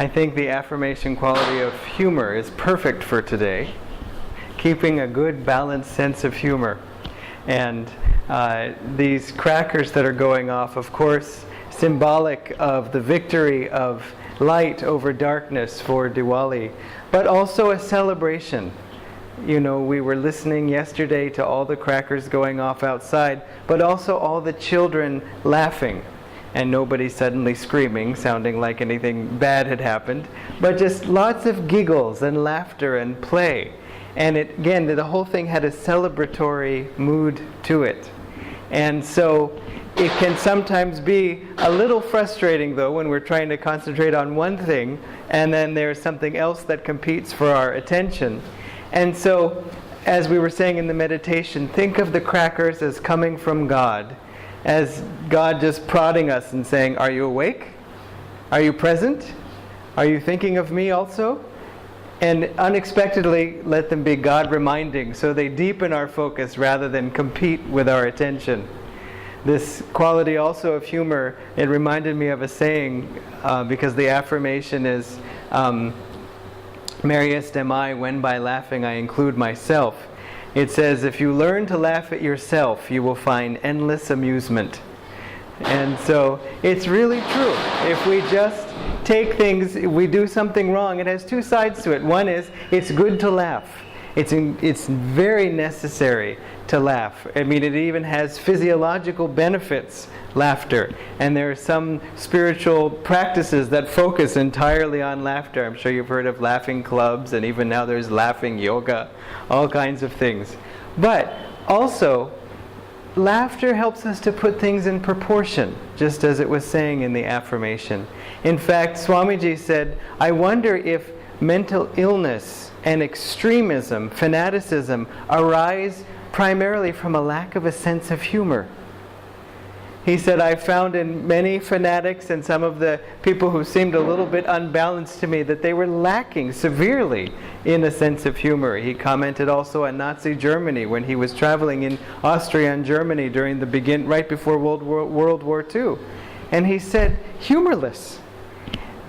I think the affirmation quality of humor is perfect for today. Keeping a good, balanced sense of humor. And these crackers that are going off, of course, symbolic of the victory of light over darkness for Diwali, but also a celebration. You know, we were listening yesterday to all the crackers going off outside, but also all the children laughing, and nobody suddenly screaming, sounding like anything bad had happened, but just lots of giggles and laughter and play. And again, the whole thing had a celebratory mood to it. And so it can sometimes be a little frustrating, though, when we're trying to concentrate on one thing and then there's something else that competes for our attention. And so, as we were saying in the meditation, think of the crackers as coming from God, as God just prodding us and saying, "Are you awake? Are you present? Are you thinking of me also?" And unexpectedly, let them be God reminding, so they deepen our focus rather than compete with our attention. This quality also of humor, it reminded me of a saying, because the affirmation is, merriest am I when by laughing I include myself. It says, if you learn to laugh at yourself, you will find endless amusement. And so it's really true. If we just take things, we do something wrong, it has two sides to it. One is, it's good to laugh. It's very necessary to laugh. I mean, it even has physiological benefits, laughter. And there are some spiritual practices that focus entirely on laughter. I'm sure you've heard of laughing clubs, and even now there's laughing yoga, all kinds of things. But also, laughter helps us to put things in proportion, just as it was saying in the affirmation. In fact, Swamiji said, I wonder if mental illness and extremism, fanaticism, arise primarily from a lack of a sense of humor. He said, I've found in many fanatics and some of the people who seemed a little bit unbalanced to me that they were lacking severely in a sense of humor. He commented also on Nazi Germany when he was traveling in Austria and Germany during right before World War II. And he said, humorless.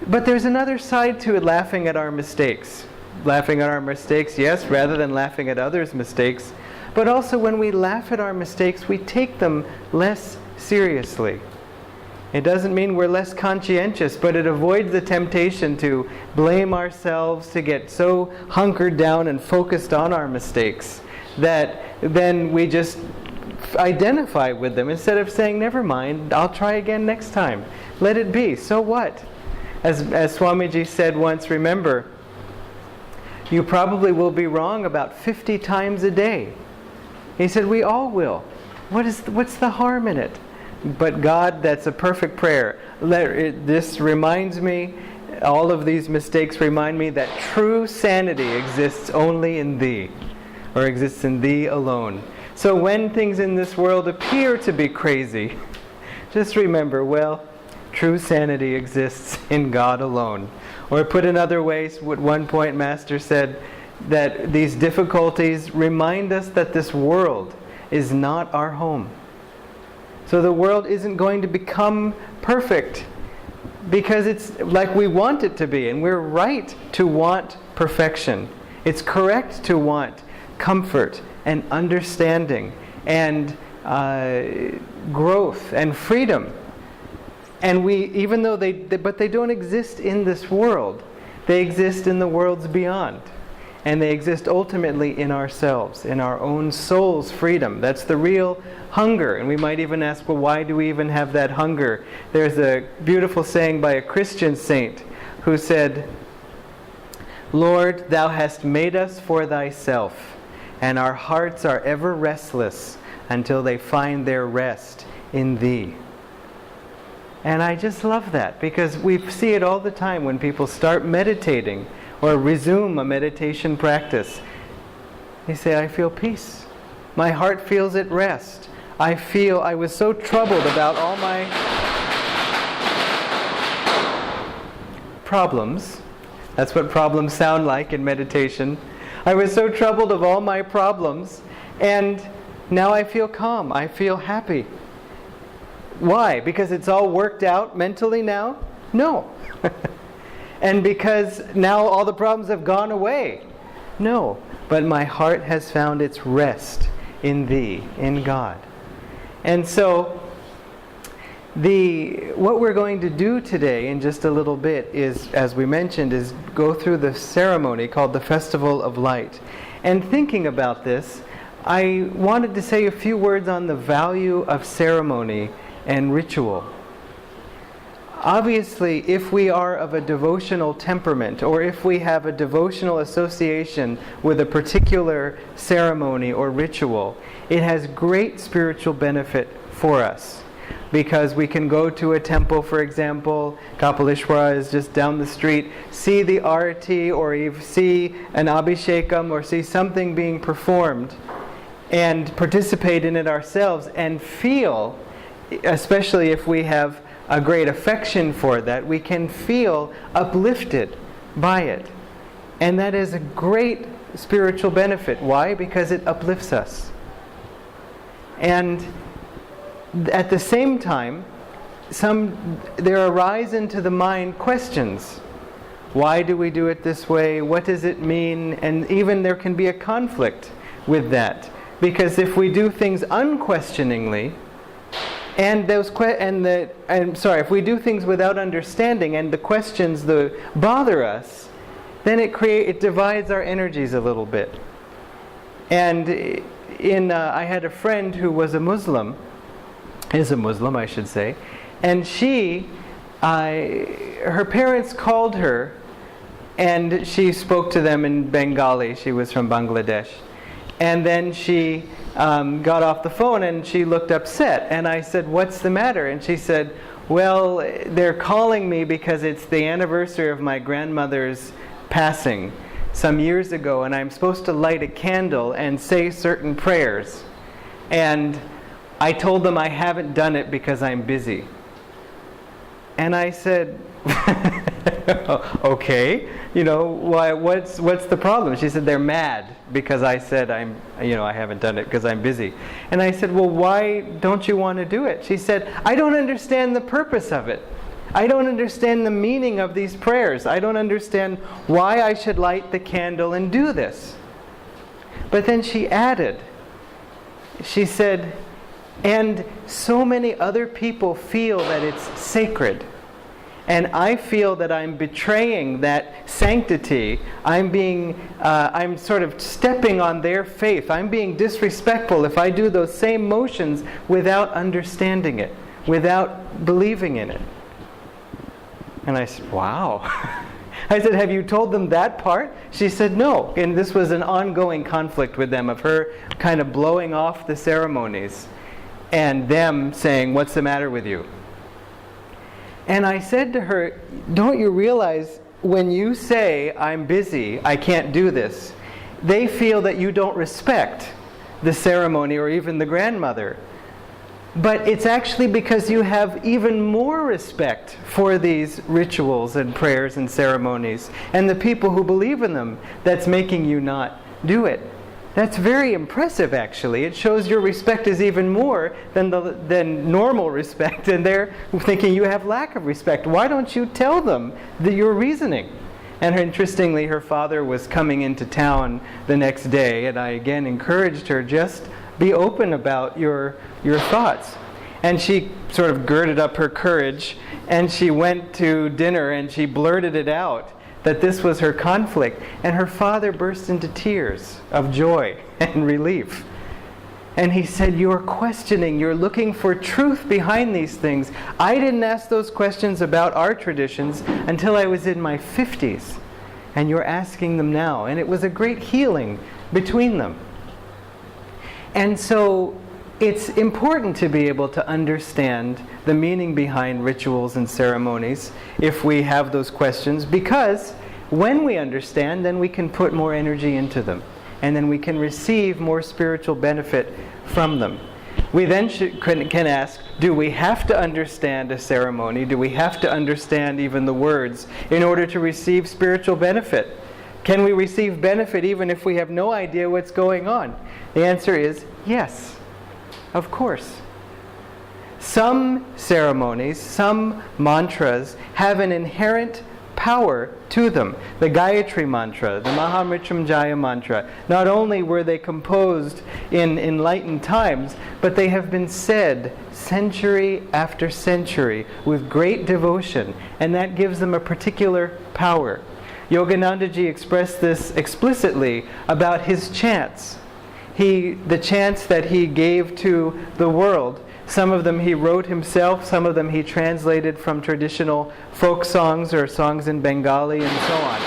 But there's another side to it, laughing at our mistakes. Laughing at our mistakes, yes, rather than laughing at others' mistakes. But also when we laugh at our mistakes, we take them less seriously. It doesn't mean we're less conscientious, but it avoids the temptation to blame ourselves, to get so hunkered down and focused on our mistakes that then we just identify with them instead of saying, never mind, I'll try again next time. Let it be, so what? As Swamiji said once, remember, you probably will be wrong about 50 times a day. He said, we all will. What's the harm in it? But God, that's a perfect prayer. This reminds me, all of these mistakes remind me that true sanity exists only in Thee, or exists in Thee alone. So when things in this world appear to be crazy, just remember, well, true sanity exists in God alone. Or put in other ways, at one point Master said that these difficulties remind us that this world is not our home. So the world isn't going to become perfect because it's like we want it to be, and we're right to want perfection. It's correct to want comfort and understanding and growth and freedom. And even though but they don't exist in this world, they exist in the worlds beyond. And they exist ultimately in ourselves, in our own soul's freedom. That's the real hunger. And we might even ask, well, why do we even have that hunger? There's a beautiful saying by a Christian saint who said, Lord, Thou hast made us for Thyself, and our hearts are ever restless until they find their rest in Thee. And I just love that, because we see it all the time when people start meditating or resume a meditation practice. They say, I feel peace. My heart feels at rest. I was so troubled about all my problems. That's what problems sound like in meditation. I was so troubled of all my problems, and now I feel calm. I feel happy. Why? Because it's all worked out mentally now? No. and because now all the problems have gone away. No, but my heart has found its rest in Thee, in God. And so, what we're going to do today in just a little bit is, as we mentioned, is go through the ceremony called the Festival of Light. And thinking about this, I wanted to say a few words on the value of ceremony and ritual. Obviously, if we are of a devotional temperament, or if we have a devotional association with a particular ceremony or ritual, it has great spiritual benefit for us. Because we can go to a temple, for example, Kapalishwara is just down the street, see the arati, or see an abhishekam, or see something being performed, and participate in it ourselves, and feel, especially if we have a great affection for that, we can feel uplifted by it. And that is a great spiritual benefit. Why? Because it uplifts us. And at the same time, there arise into the mind questions. Why do we do it this way? What does it mean? And even there can be a conflict with that. Because if we do things unquestioningly, if we do things without understanding, and the questions bother us, then it divides our energies a little bit. And I had a friend who was a Muslim, is a Muslim, I should say, and her parents called her, and she spoke to them in Bengali. She was from Bangladesh. And then she got off the phone and she looked upset. And I said, "What's the matter?" And she said, "Well, they're calling me because it's the anniversary of my grandmother's passing some years ago, and I'm supposed to light a candle and say certain prayers. And I told them I haven't done it because I'm busy." And I said, "Okay, why? What's the problem?" She said, "They're mad because I said I haven't done it because I'm busy." And I said, "Well, why don't you want to do it?" She said, "I don't understand the purpose of it. I don't understand the meaning of these prayers. I don't understand why I should light the candle and do this." But then she added, she said, "And so many other people feel that it's sacred. And I feel that I'm betraying that sanctity. I'm sort of stepping on their faith. I'm being disrespectful if I do those same motions without understanding it, without believing in it." And I said, "Wow." I said, "Have you told them that part?" She said, "No." And this was an ongoing conflict with them, of her kind of blowing off the ceremonies and them saying, "What's the matter with you?" And I said to her, "Don't you realize when you say, 'I'm busy, I can't do this,' they feel that you don't respect the ceremony or even the grandmother. But it's actually because you have even more respect for these rituals and prayers and ceremonies and the people who believe in them that's making you not do it. That's very impressive, actually. It shows your respect is even more than normal respect, and they're thinking you have lack of respect. Why don't you tell them your reasoning?" And interestingly, her father was coming into town the next day, and I again encouraged her, just be open about your thoughts. And she sort of girded up her courage, and she went to dinner and she blurted it out, that this was her conflict. And her father burst into tears of joy and relief. And he said, "You're questioning, you're looking for truth behind these things. I didn't ask those questions about our traditions until I was in my 50s. And you're asking them now." And it was a great healing between them. And so it's important to be able to understand the meaning behind rituals and ceremonies if we have those questions, because when we understand, then we can put more energy into them, and then we can receive more spiritual benefit from them. We then can ask, do we have to understand a ceremony? Do we have to understand even the words in order to receive spiritual benefit? Can we receive benefit even if we have no idea what's going on? The answer is yes. Of course. Some ceremonies, some mantras have an inherent power to them. The Gayatri mantra, the Mahamrityunjaya mantra, not only were they composed in enlightened times, but they have been said century after century with great devotion, and that gives them a particular power. Yoganandaji expressed this explicitly about his chants. The chants that he gave to the world, some of them he wrote himself, some of them he translated from traditional folk songs or songs in Bengali and so on.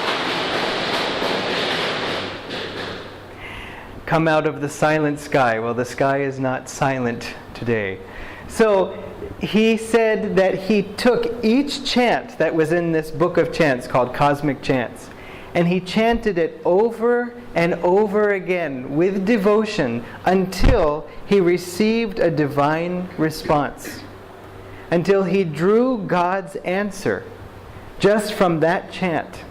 Come out of the silent sky. Well, the sky is not silent today. So he said that he took each chant that was in this book of chants called Cosmic Chants, and he chanted it over and over again with devotion until he received a divine response, until he drew God's answer just from that chant.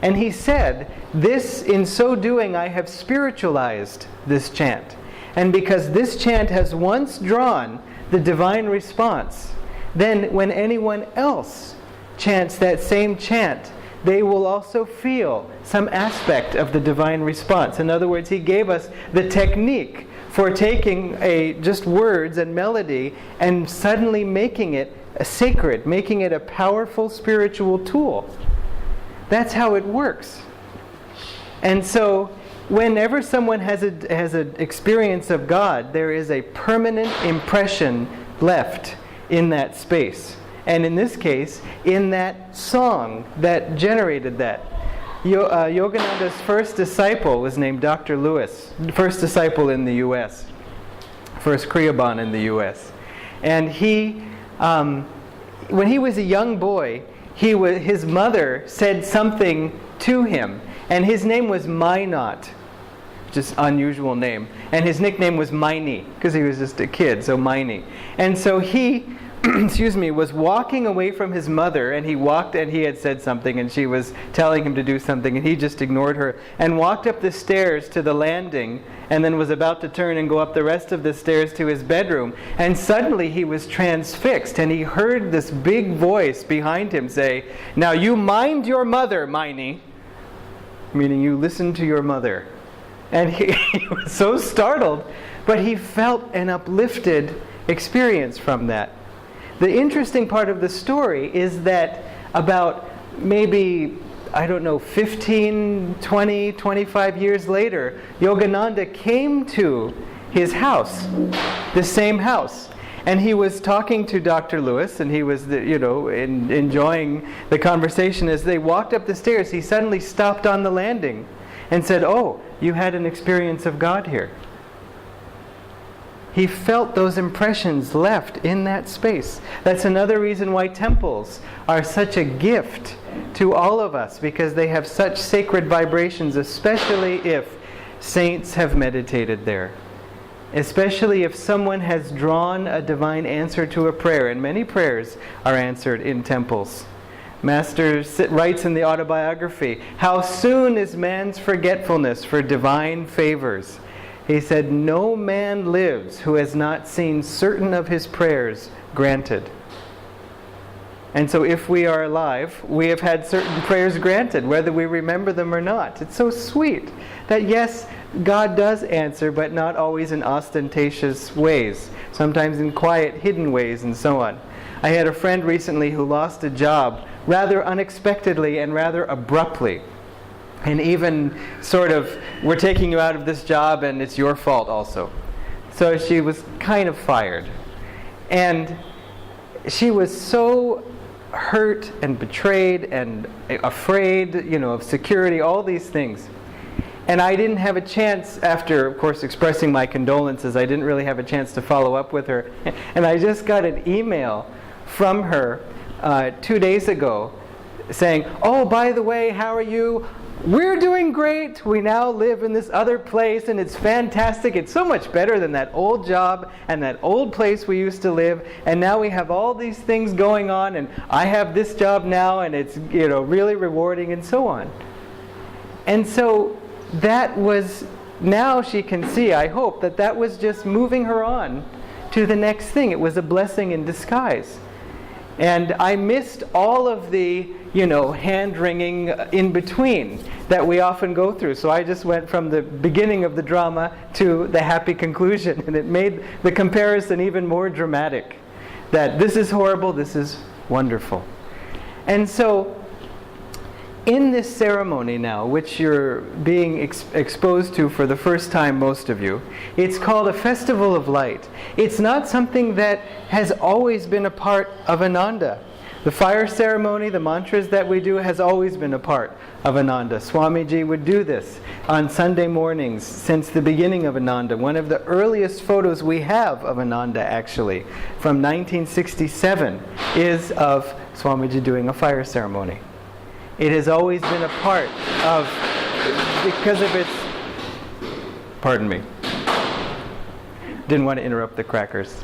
And he said, this, in so doing, I have spiritualized this chant. And because this chant has once drawn the divine response, then when anyone else chants that same chant, they will also feel some aspect of the divine response. In other words, he gave us the technique for taking just words and melody and suddenly making it sacred, making it a powerful spiritual tool. That's how it works. And so, whenever someone has an experience of God, there is a permanent impression left in that space. And in this case, in that song that generated that. Yogananda's first disciple was named Dr. Lewis, first disciple in the U.S., first Kriyaban in the U.S. And he, when he was a young boy, his mother said something to him, and his name was Minot, just unusual name, and his nickname was Miney because he was just a kid, so Miney. And so he was walking away from his mother, and he had said something, and she was telling him to do something, and he just ignored her and walked up the stairs to the landing, and then was about to turn and go up the rest of the stairs to his bedroom, and suddenly he was transfixed, and he heard this big voice behind him say, "Now you mind your mother, Miney," meaning you listen to your mother. And he was so startled, but he felt an uplifted experience from that. The interesting part of the story is that about maybe, 15, 20, 25 years later, Yogananda came to his house, the same house. And he was talking to Dr. Lewis, and he was, enjoying the conversation. As they walked up the stairs, he suddenly stopped on the landing and said, "Oh, you had an experience of God here." He felt those impressions left in that space. That's another reason why temples are such a gift to all of us, because they have such sacred vibrations, especially if saints have meditated there. Especially if someone has drawn a divine answer to a prayer, and many prayers are answered in temples. Master writes in the autobiography, "How soon is man's forgetfulness for divine favors?" He said, "No man lives who has not seen certain of his prayers granted." And so if we are alive, we have had certain prayers granted, whether we remember them or not. It's so sweet that yes, God does answer, but not always in ostentatious ways. Sometimes in quiet, hidden ways and so on. I had a friend recently who lost a job rather unexpectedly and rather abruptly. And even sort of, "We're taking you out of this job and it's your fault also." So she was kind of fired. And she was so hurt and betrayed and afraid, of security, all these things. And I didn't have a chance, after, of course, expressing my condolences, I didn't really have a chance to follow up with her. And I just got an email from her 2 days ago saying, "Oh, by the way, how are you? We're doing great. We now live in this other place, and it's fantastic. It's so much better than that old job and that old place we used to live. And now we have all these things going on, and I have this job now, and it's really rewarding," and so on. And so that was, now she can see, I hope, that was just moving her on to the next thing. It was a blessing in disguise. And I missed all of the, hand-wringing in between that we often go through. So I just went from the beginning of the drama to the happy conclusion. And it made the comparison even more dramatic. That this is horrible, this is wonderful. And so, in this ceremony now, which you're being exposed to for the first time, most of you, it's called a festival of light. It's not something that has always been a part of Ananda. The fire ceremony, the mantras that we do, has always been a part of Ananda. Swamiji would do this on Sunday mornings since the beginning of Ananda. One of the earliest photos we have of Ananda, actually, from 1967, is of Swamiji doing a fire ceremony. It has always been a part of, because of its, pardon me, didn't want to interrupt the crackers.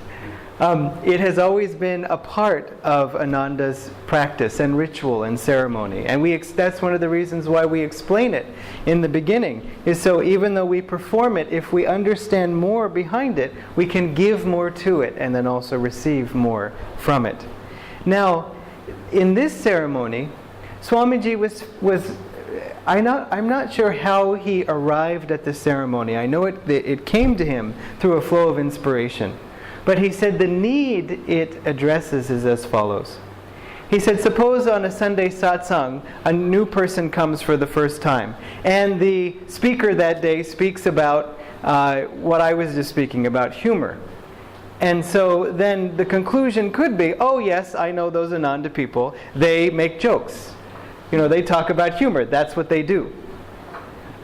It has always been a part of Ananda's practice and ritual and ceremony. And that's one of the reasons why we explain it in the beginning, is so even though we perform it, if we understand more behind it, we can give more to it and then also receive more from it. Now, in this ceremony, Swamiji I'm not sure how he arrived at the ceremony. I know it came to him through a flow of inspiration. But he said the need it addresses is as follows. He said, suppose on a Sunday satsang, a new person comes for the first time, and the speaker that day speaks about what I was just speaking about, humor. And so then the conclusion could be, oh yes, I know those Ananda people, they make jokes. They talk about humor, that's what they do.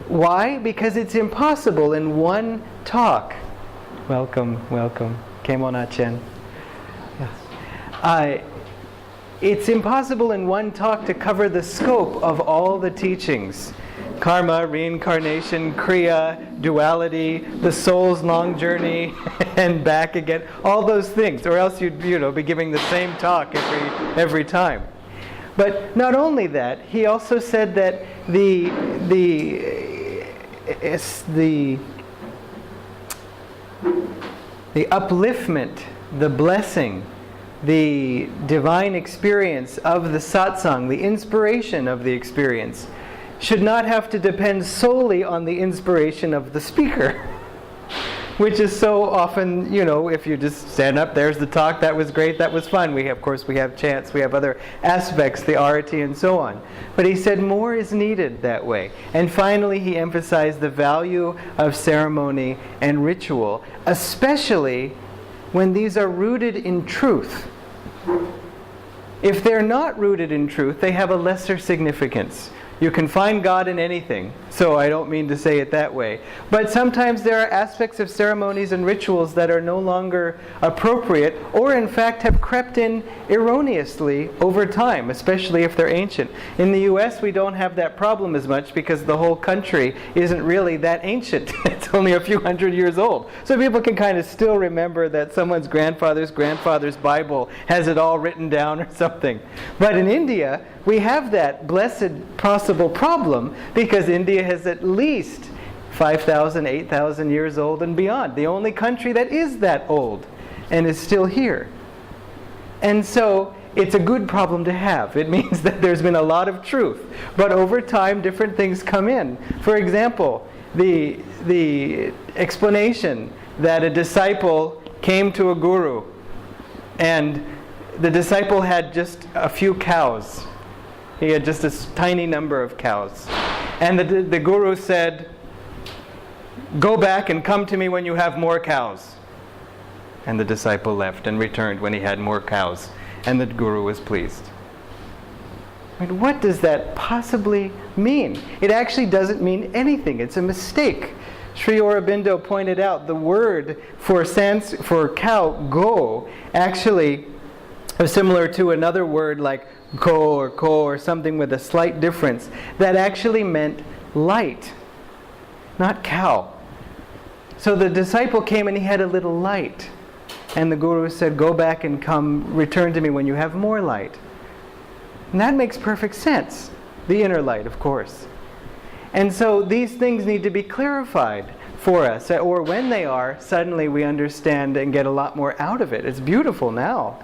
Why? Because it's impossible in one talk. Welcome. Kemona Chen. It's impossible in one talk to cover the scope of all the teachings. Karma, reincarnation, kriya, duality, the soul's long journey, and back again. All those things, or else you'd be giving the same talk every time. But not only that, he also said that the upliftment, the blessing, the divine experience of the satsang, the inspiration of the experience, should not have to depend solely on the inspiration of the speaker. Which is so often, if you just stand up, there's the talk, that was great, that was fun. Of course, we have chants, we have other aspects, the arati and so on. But he said more is needed that way. And finally, he emphasized the value of ceremony and ritual, especially when these are rooted in truth. If they're not rooted in truth, they have a lesser significance. You can find God in anything, so I don't mean to say it that way. But sometimes there are aspects of ceremonies and rituals that are no longer appropriate, or in fact have crept in erroneously over time, especially if they're ancient. In the US, we don't have that problem as much because the whole country isn't really that ancient. It's only a few hundred years old. So people can kind of still remember that someone's grandfather's Bible has it all written down or something. But in India, we have that blessed possible problem because India is at least 5,000, 8,000 years old and beyond. The only country that is that old and is still here. And so it's a good problem to have. It means that there's been a lot of truth. But over time, different things come in. For example, the explanation that a disciple came to a guru and the disciple had just a few cows. He had just a tiny number of cows. And the guru said, go back and come to me when you have more cows. And the disciple left and returned when he had more cows. And the guru was pleased. I mean, what does that possibly mean? It actually doesn't mean anything. It's a mistake. Sri Aurobindo pointed out the word for cow, go, actually is similar to another word like ko or ko or something with a slight difference that actually meant light, not cow. So the disciple came and he had a little light. And the guru said, go back and return to me when you have more light. And that makes perfect sense. The inner light, of course. And so these things need to be clarified for us. Or when they are, suddenly we understand and get a lot more out of it. It's beautiful now.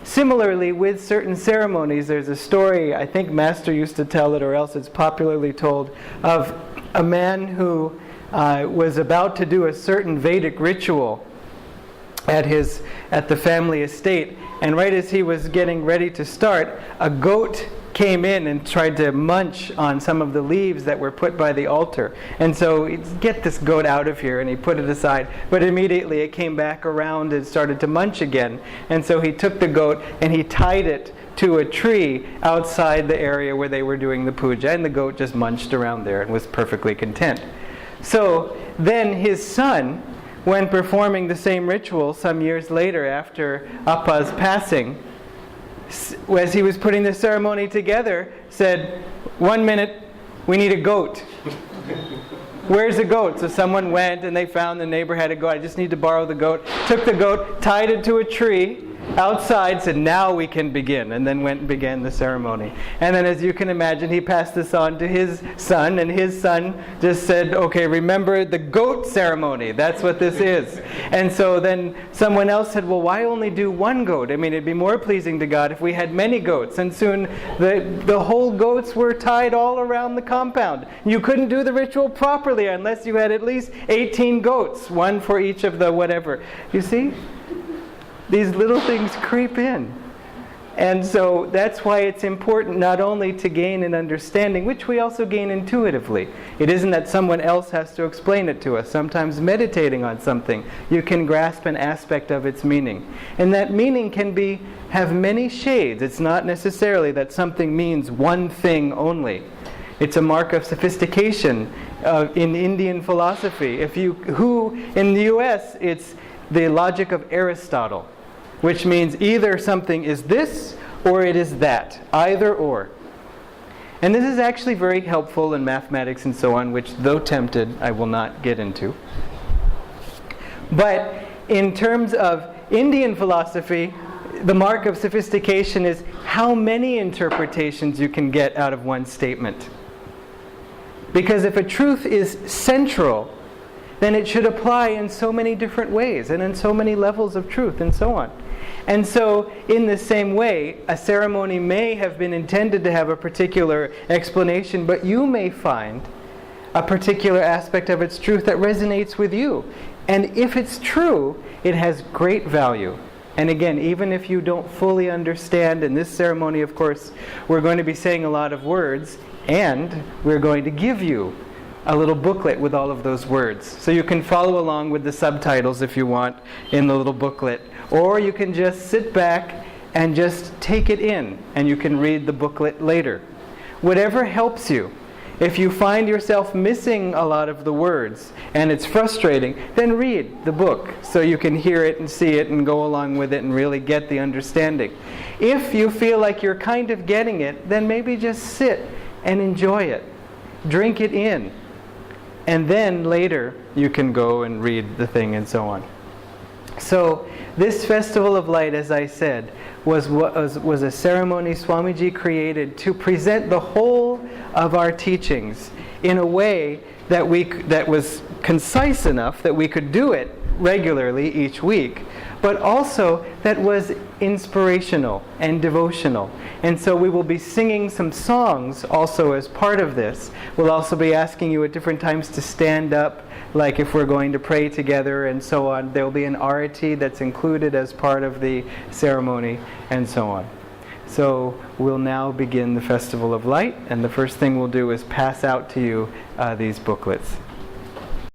Similarly, with certain ceremonies, there's a story, I think Master used to tell it, or else it's popularly told, of a man who was about to do a certain Vedic ritual at the family estate, and right as he was getting ready to start, a goat came in and tried to munch on some of the leaves that were put by the altar. And so he'd get this goat out of here, and he put it aside, but immediately it came back around and started to munch again. And so he took the goat and he tied it to a tree outside the area where they were doing the puja, and the goat just munched around there and was perfectly content. So then his son, when performing the same ritual some years later after Appa's passing, as he was putting the ceremony together, said, "1 minute, we need a goat." "Where's the goat?" So someone went and they found the neighbor had a goat. "I just need to borrow the goat." Took the goat, tied it to a tree outside, said, "Now we can begin," and then went and began the ceremony. And then, as you can imagine, he passed this on to his son, and his son just said, "Okay, remember the goat ceremony. That's what this is." And so then someone else said, "Well, why only do one goat? I mean, it'd be more pleasing to God if we had many goats." And soon the whole goats were tied all around the compound. You couldn't do the ritual properly unless you had at least 18 goats, one for each of the whatever. You see? These little things creep in. And so that's why it's important not only to gain an understanding, which we also gain intuitively. It isn't that someone else has to explain it to us. Sometimes meditating on something, you can grasp an aspect of its meaning. And that meaning can have many shades. It's not necessarily that something means one thing only. It's a mark of sophistication in Indian philosophy. In the US, it's the logic of Aristotle, which means either something is this or it is that, either or. And this is actually very helpful in mathematics and so on, which, though tempted, I will not get into. But in terms of Indian philosophy, the mark of sophistication is how many interpretations you can get out of one statement. Because if a truth is central, then it should apply in so many different ways and in so many levels of truth and so on. And so, in the same way, a ceremony may have been intended to have a particular explanation, but you may find a particular aspect of its truth that resonates with you. And if it's true, it has great value. And again, even if you don't fully understand, in this ceremony, of course, we're going to be saying a lot of words, and we're going to give you a little booklet with all of those words. So you can follow along with the subtitles if you want in the little booklet. Or you can just sit back and just take it in, and you can read the booklet later. Whatever helps you. If you find yourself missing a lot of the words and it's frustrating, then read the book so you can hear it and see it and go along with it and really get the understanding. If you feel like you're kind of getting it, then maybe just sit and enjoy it. Drink it in. And then later you can go and read the thing and so on. So this Festival of Light, as I said, was a ceremony Swamiji created to present the whole of our teachings in a way that was concise enough that we could do it regularly each week, but also that was inspirational and devotional. And so we will be singing some songs also as part of this. We'll also be asking you at different times to stand up, like if we're going to pray together and so on. There will be an arati that's included as part of the ceremony and so on. So we'll now begin the Festival of Light, and the first thing we'll do is pass out to you these booklets.